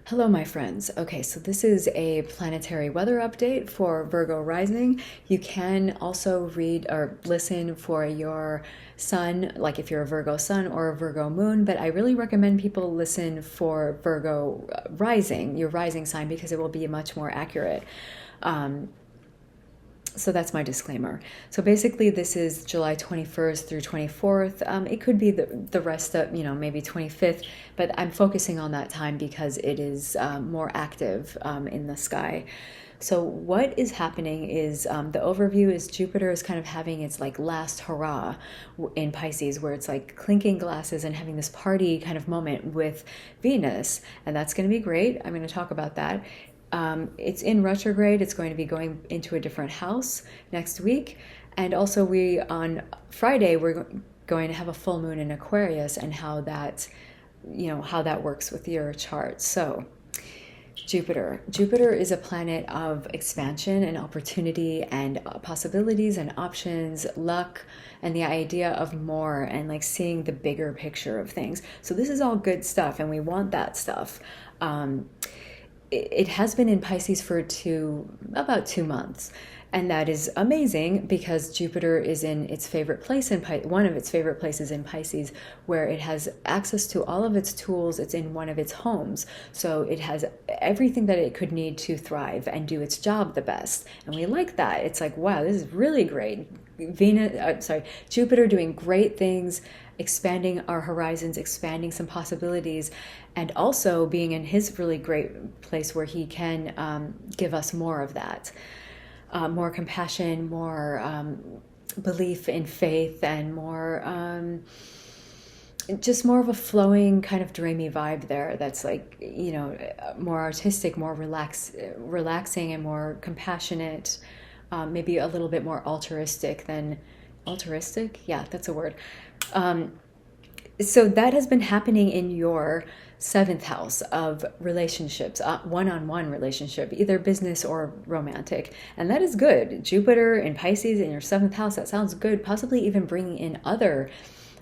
Hello, my friends. Okay, so this is a planetary weather update for Virgo rising. You can also read or listen for your sun, like if you're a Virgo sun or a Virgo moon, but I really recommend people listen for Virgo rising, your rising sign, because it will be much more accurate. Um, so that's my disclaimer. So basically, this is July 21st through 24th. It could be the rest of, maybe 25th, but I'm focusing on that time because it is more active in the sky. So what is happening is the overview is Jupiter is kind of having its like last hurrah in Pisces, where it's like clinking glasses and having this party kind of moment with Venus, and that's going to be great. I'm going to talk about that. It's in retrograde. It's going to be going into a different house next week. And also we on Friday, we're going to have a full moon in Aquarius and how that works with your chart. So Jupiter is a planet of expansion and opportunity and possibilities and options, luck, and the idea of more and like seeing the bigger picture of things. So this is all good stuff and we want that stuff. It has been in Pisces for about 2 months. And that is amazing because Jupiter is in its favorite place one of its favorite places in Pisces, where it has access to all of its tools. It's in one of its homes. So it has everything that it could need to thrive and do its job the best. And we like that. It's like, wow, this is really great. Jupiter doing great things, expanding our horizons, expanding some possibilities, and also being in his really great place where he can give us more of that, more compassion, more belief in faith, and more just more of a flowing kind of dreamy vibe there. That's like more artistic, more relaxing, and more compassionate. Maybe a little bit more altruistic than altruistic. Yeah, that's a word. So that has been happening in your seventh house of relationships, one-on-one relationship, either business or romantic. And that is good. Jupiter in Pisces in your seventh house, that sounds good. Possibly even bringing in other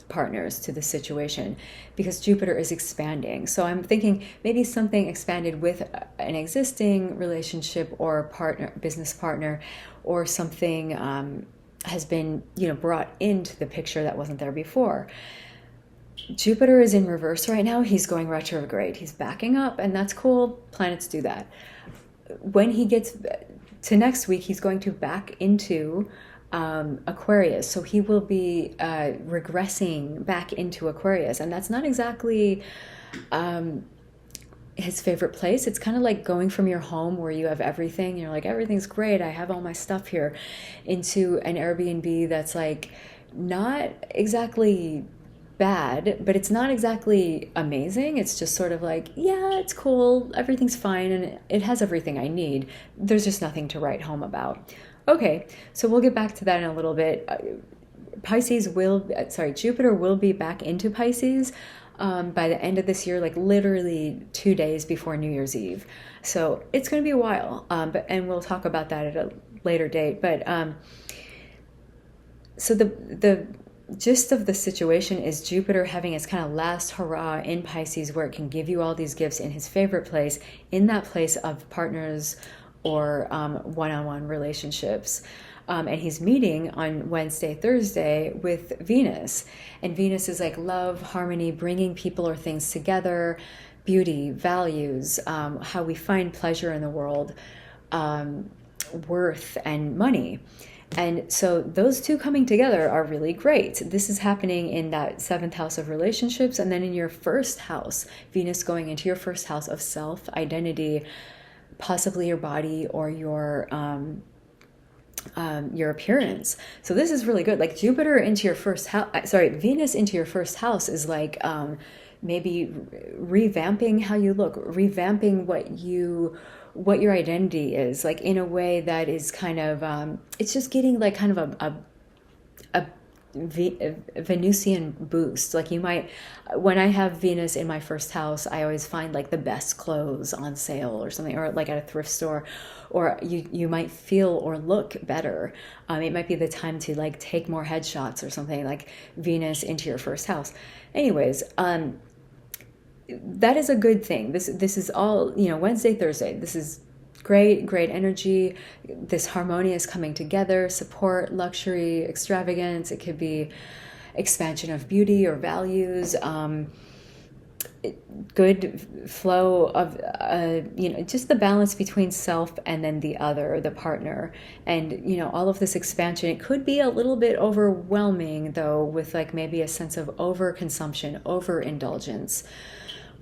partners to the situation because Jupiter is expanding. So I'm thinking maybe something expanded with an existing relationship or partner, business partner, or something has been brought into the picture that wasn't there before. Jupiter is in reverse right now. He's going retrograde. He's backing up, and that's cool. Planets do that. When he gets to next week, he's going to back into Aquarius. So he will be regressing back into Aquarius. And that's not exactly his favorite place. It's kind of like going from your home where you have everything. You're like, everything's great. I have all my stuff here, into an Airbnb that's like not exactly bad, but it's not exactly amazing. It's just sort of like, yeah, it's cool. Everything's fine. And it has everything I need. There's just nothing to write home about. Okay, so we'll get back to that in a little bit. Jupiter will be back into Pisces by the end of this year, like literally 2 days before New Year's Eve. So it's going to be a while, and we'll talk about that at a later date. But so the gist of the situation is Jupiter having its kind of last hurrah in Pisces, where it can give you all these gifts in his favorite place, in that place of partners or one-on-one relationships. And he's meeting on Wednesday, Thursday with Venus. And Venus is like love, harmony, bringing people or things together, beauty, values, how we find pleasure in the world, worth, and money. And so those two coming together are really great. This is happening in that seventh house of relationships. And then in your first house, Venus going into your first house of self, identity, possibly your body or your appearance. So this is really good. Like Jupiter into your first house, Venus into your first house is like maybe revamping how you look, revamping what your identity is, like in a way that is kind of it's just getting like kind of a Venusian boost. Like you might, when I have Venus in my first house, I always find like the best clothes on sale or something, or like at a thrift store, or you might feel or look better. It might be the time to like take more headshots or something, like Venus into your first house. Anyways, that is a good thing. This is all, Wednesday, Thursday. This is great energy. This harmonious coming together, support, luxury, extravagance. It could be expansion of beauty or values. Good flow of just the balance between self and then the other, the partner, and all of this expansion. It could be a little bit overwhelming though, with like maybe a sense of overconsumption, overindulgence,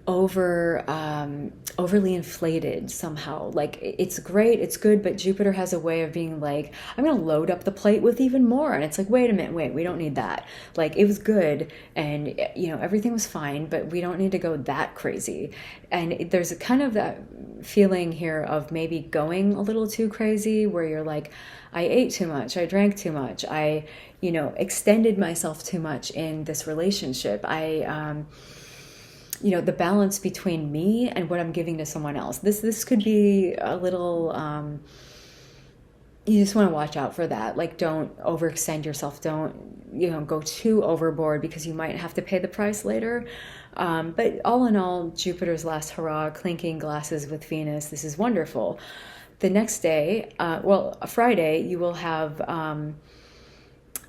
overly inflated somehow. Like, it's great, it's good, but Jupiter has a way of being like, I'm gonna load up the plate with even more, and it's like, wait a minute, we don't need that. Like, it was good, and everything was fine, but we don't need to go that crazy. And there's a kind of that feeling here of maybe going a little too crazy, where you're like, I ate too much, I drank too much, I extended myself too much in this relationship. The balance between me and what I'm giving to someone else. This could be a little, you just want to watch out for that. Like, don't overextend yourself. Don't, go too overboard, because you might have to pay the price later. But all in all, Jupiter's last hurrah, clinking glasses with Venus. This is wonderful. The next day, Friday, you will have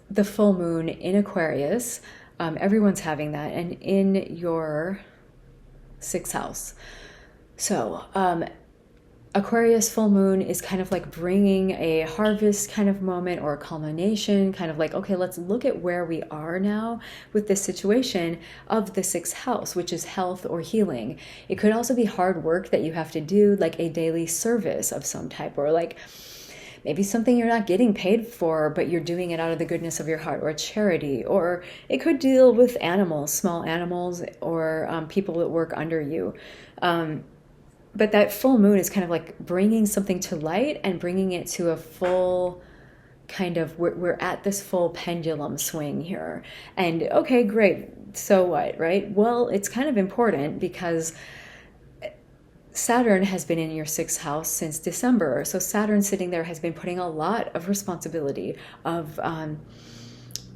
the full moon in Aquarius. Everyone's having that, and in your 6th house. So Aquarius full moon is kind of like bringing a harvest kind of moment, or a culmination, kind of like, okay, let's look at where we are now with this situation of the 6th house, which is health or healing. It could also be hard work that you have to do, like a daily service of some type, or like maybe something you're not getting paid for, but you're doing it out of the goodness of your heart, or a charity. Or it could deal with animals, small animals, or people that work under you. But that full moon is kind of like bringing something to light and bringing it to a full kind of, we're at this full pendulum swing here. And okay, great. So what, right? Well, it's kind of important, because Saturn has been in your 6th house since December. So Saturn sitting there has been putting a lot of responsibility, of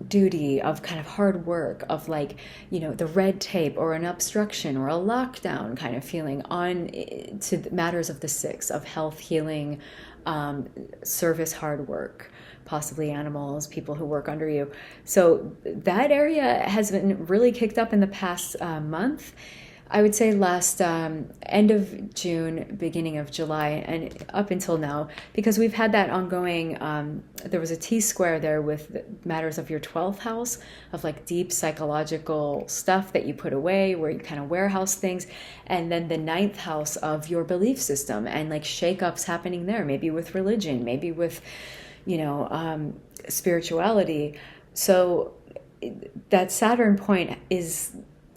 duty, of kind of hard work, of like, the red tape, or an obstruction, or a lockdown kind of feeling on to matters of the 6th, of health, healing, service, hard work, possibly animals, people who work under you. So that area has been really kicked up in the past month. I would say last end of June, beginning of July, and up until now, because we've had that ongoing, there was a T-square there with matters of your 12th house, of like deep psychological stuff that you put away, where you kind of warehouse things, and then the 9th house of your belief system, and like shakeups happening there, maybe with religion, maybe with, spirituality. So that Saturn point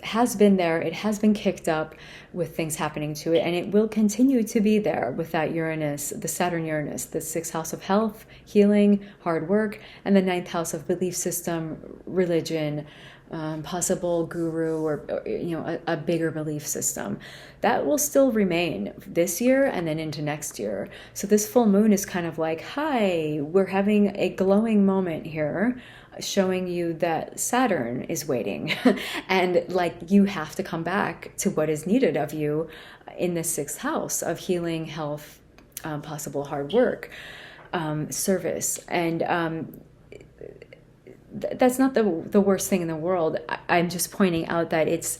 has been there. It has been kicked up with things happening to it, and it will continue to be there with that Uranus, the Saturn Uranus, the 6th house of health, healing, hard work, and the 9th house of belief system, religion, possible guru, or a bigger belief system. That will still remain this year and then into next year. So this full moon is kind of like, hi, we're having a glowing moment here, showing you that Saturn is waiting and like you have to come back to what is needed of you in the 6th house of healing, health, possible hard work, service. And that's not the worst thing in the world. I'm just pointing out that it's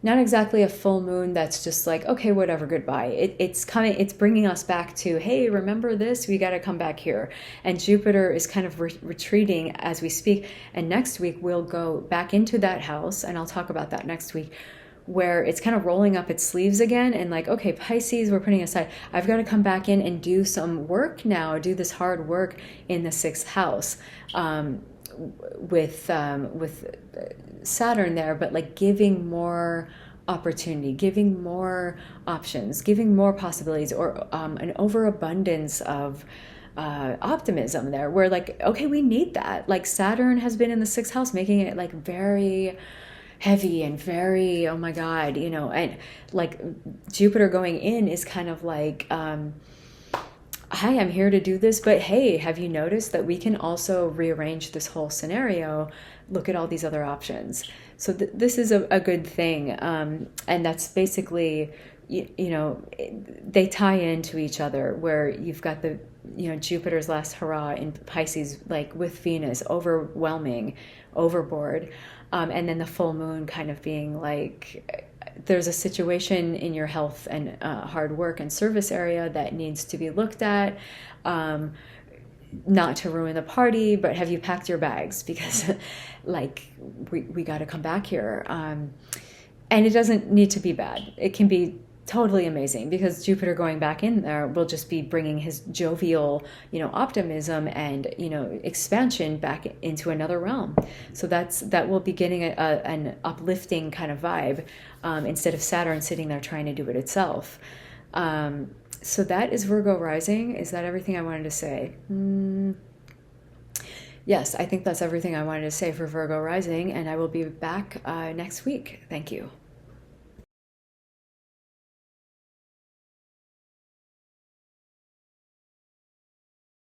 not exactly a full moon that's just like, okay, whatever, goodbye. It's bringing us back to, hey, remember this? We got to come back here. And Jupiter is kind of retreating as we speak. And next week we'll go back into that house, and I'll talk about that next week, where it's kind of rolling up its sleeves again, and like, okay, Pisces, we're putting aside. I've got to come back in and do some work now, do this hard work in the 6th house. With Saturn there, but like giving more opportunity, giving more options, giving more possibilities, or an overabundance of optimism there, where like, okay, we need that. Like Saturn has been in the 6th house, making it like very heavy and very, oh my God, and like Jupiter going in is kind of like, hi, I'm here to do this, but hey, have you noticed that we can also rearrange this whole scenario? Look at all these other options. So this is a good thing. And that's basically, you know, they tie into each other, where you've got the, you know, Jupiter's last hurrah in Pisces, like with Venus, overwhelming, overboard. And then the full moon kind of being like, there's a situation in your health and hard work and service area that needs to be looked at. Not to ruin the party, but have you packed your bags? Because like we got to come back here. And it doesn't need to be bad. It can be totally amazing, because Jupiter going back in there will just be bringing his jovial, you know, optimism and, you know, expansion back into another realm. So that will be getting an uplifting kind of vibe, instead of Saturn sitting there trying to do it itself. So that is Virgo rising. Is that everything I wanted to say? Yes, I think that's everything I wanted to say for Virgo rising, and I will be back next week. Thank you.